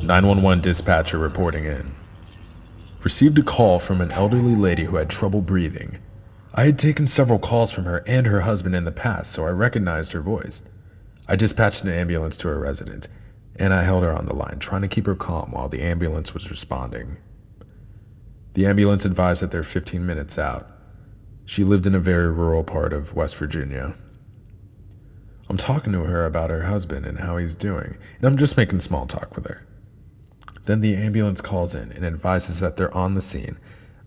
911 dispatcher reporting in. Received a call from an elderly lady who had trouble breathing. I had taken several calls from her and her husband in the past, so I recognized her voice. I dispatched an ambulance to her residence, and I held her on the line, trying to keep her calm while the ambulance was responding. The ambulance advised that they're 15 minutes out. She lived in a very rural part of West Virginia. I'm talking to her about her husband and how he's doing, and I'm just making small talk with her. Then the ambulance calls in and advises that they're on the scene.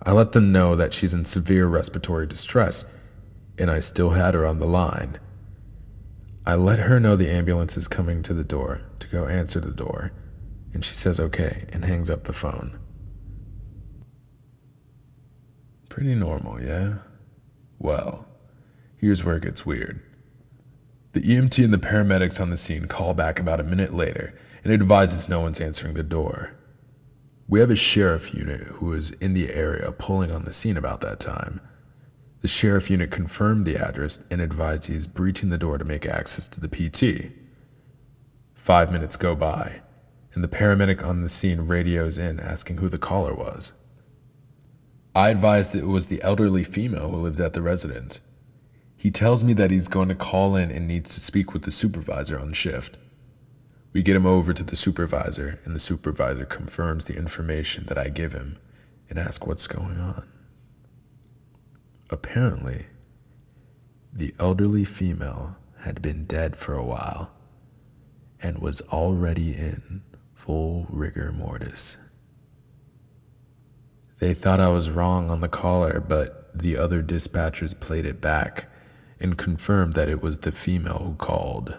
I let them know that she's in severe respiratory distress, and I still had her on the line. I let her know the ambulance is coming to the door to go answer the door, and she says okay and hangs up the phone. Pretty normal, yeah? Well, here's where it gets weird. The EMT and the paramedics on the scene call back about a minute later and advises no one's answering the door. We have a sheriff unit who is in the area pulling on the scene about that time. The sheriff unit confirmed the address and advised he is breaching the door to make access to the PT. 5 minutes go by, and the paramedic on the scene radios in asking who the caller was. I advised that it was the elderly female who lived at the residence. He tells me that he's going to call in and needs to speak with the supervisor on shift. We get him over to the supervisor, and the supervisor confirms the information that I give him and asks what's going on. Apparently, the elderly female had been dead for a while and was already in full rigor mortis. They thought I was wrong on the caller, but the other dispatchers played it back and confirmed that it was the female who called.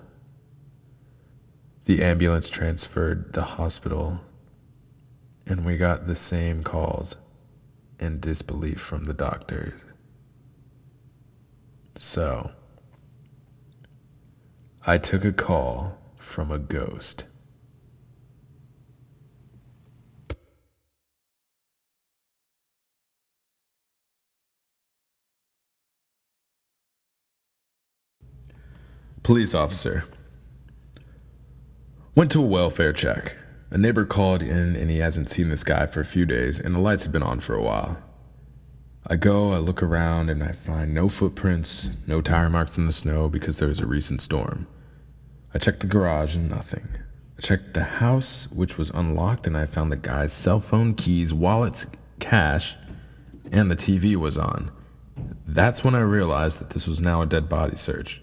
The ambulance transferred the hospital, and we got the same calls and disbelief from the doctors. So, I took a call from a ghost. Police officer. Went to a welfare check. A neighbor called in and he hasn't seen this guy for a few days and the lights have been on for a while. I look around and I find no footprints, no tire marks in the snow because there was a recent storm. I checked the garage and nothing. I checked the house, which was unlocked, and I found the guy's cell phone, keys, wallets, cash, and the TV was on. That's when I realized that this was now a dead body search.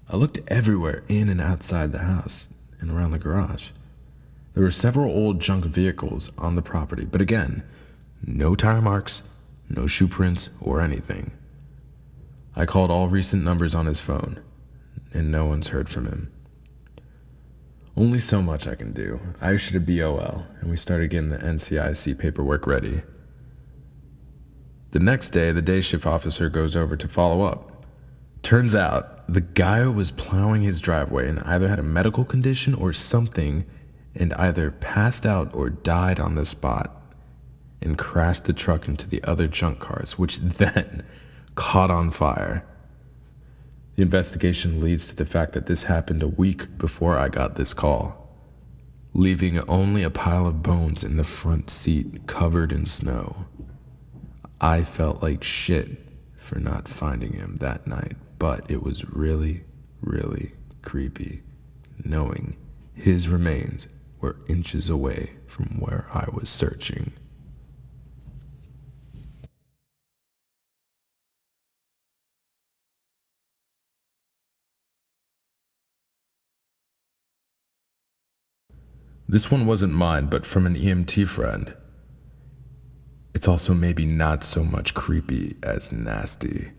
I looked everywhere in and outside the house and around the garage. There were several old junk vehicles on the property, but again, no tire marks, no shoe prints, or anything. I called all recent numbers on his phone, and no one's heard from him. Only so much I can do. I issued a BOL, and we started getting the NCIC paperwork ready. The next day, the day shift officer goes over to follow up. Turns out, the guy was plowing his driveway and either had a medical condition or something and either passed out or died on the spot and crashed the truck into the other junk cars, which then caught on fire. The investigation leads to the fact that this happened a week before I got this call, leaving only a pile of bones in the front seat covered in snow. I felt like shit for not finding him that night, but it was really, really creepy knowing his remains were inches away from where I was searching. This one wasn't mine, but from an EMT friend. It's also maybe not so much creepy as nasty,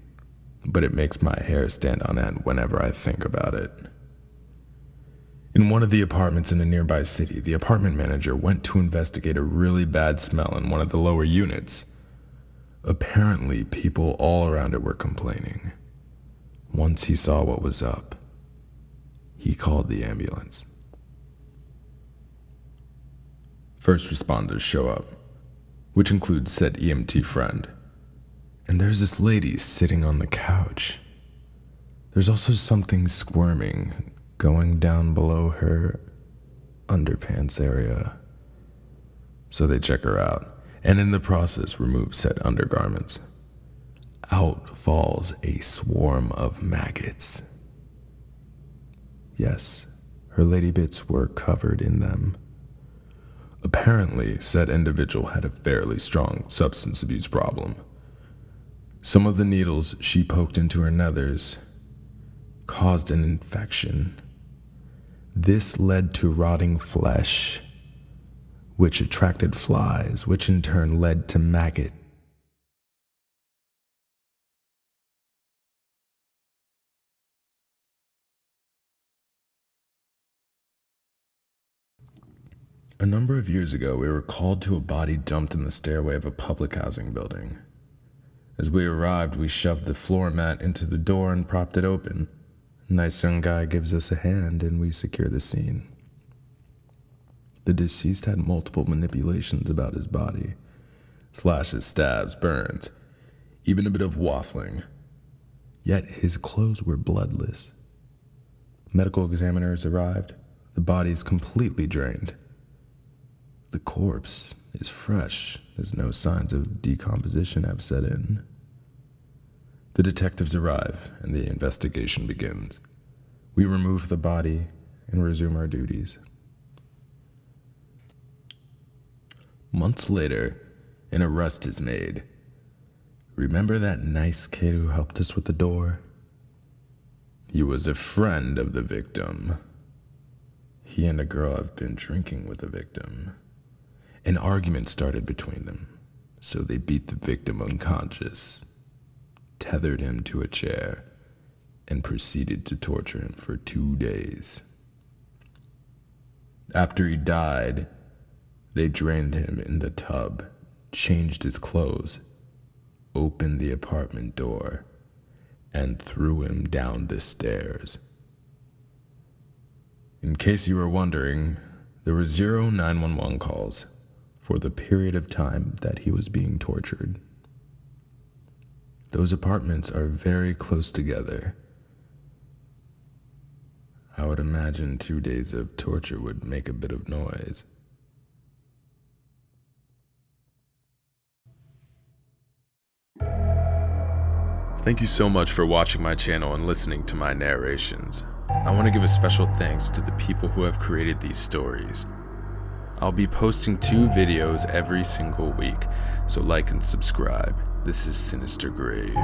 but it makes my hair stand on end whenever I think about it. In one of the apartments in a nearby city, the apartment manager went to investigate a really bad smell in one of the lower units. Apparently, people all around it were complaining. Once he saw what was up, he called the ambulance. First responders show up, which includes said EMT friend. And there's this lady sitting on the couch. There's also something squirming going down below her underpants area. So they check her out, and in the process remove said undergarments. Out falls a swarm of maggots. Yes, her lady bits were covered in them. Apparently, said individual had a fairly strong substance abuse problem. Some of the needles she poked into her nethers caused an infection. This led to rotting flesh, which attracted flies, which in turn led to maggots. A number of years ago, we were called to a body dumped in the stairway of a public housing building. As we arrived, we shoved the floor mat into the door and propped it open. A nice young guy gives us a hand and we secure the scene. The deceased had multiple manipulations about his body. Slashes, stabs, burns, even a bit of waffling. Yet his clothes were bloodless. Medical examiners arrived. The body is completely drained. The corpse is fresh, as no signs of decomposition have set in. The detectives arrive, and the investigation begins. We remove the body and resume our duties. Months later, an arrest is made. Remember that nice kid who helped us with the door? He was a friend of the victim. He and a girl have been drinking with the victim. An argument started between them, so they beat the victim unconscious, tethered him to a chair, and proceeded to torture him for 2 days. After he died, they drained him in the tub, changed his clothes, opened the apartment door, and threw him down the stairs. In case you were wondering, there were 0 911 calls for the period of time that he was being tortured. Those apartments are very close together. I would imagine 2 days of torture would make a bit of noise. Thank you so much for watching my channel and listening to my narrations. I want to give a special thanks to the people who have created these stories. I'll be posting 2 videos every single week, so like and subscribe. This is Sinister Grave.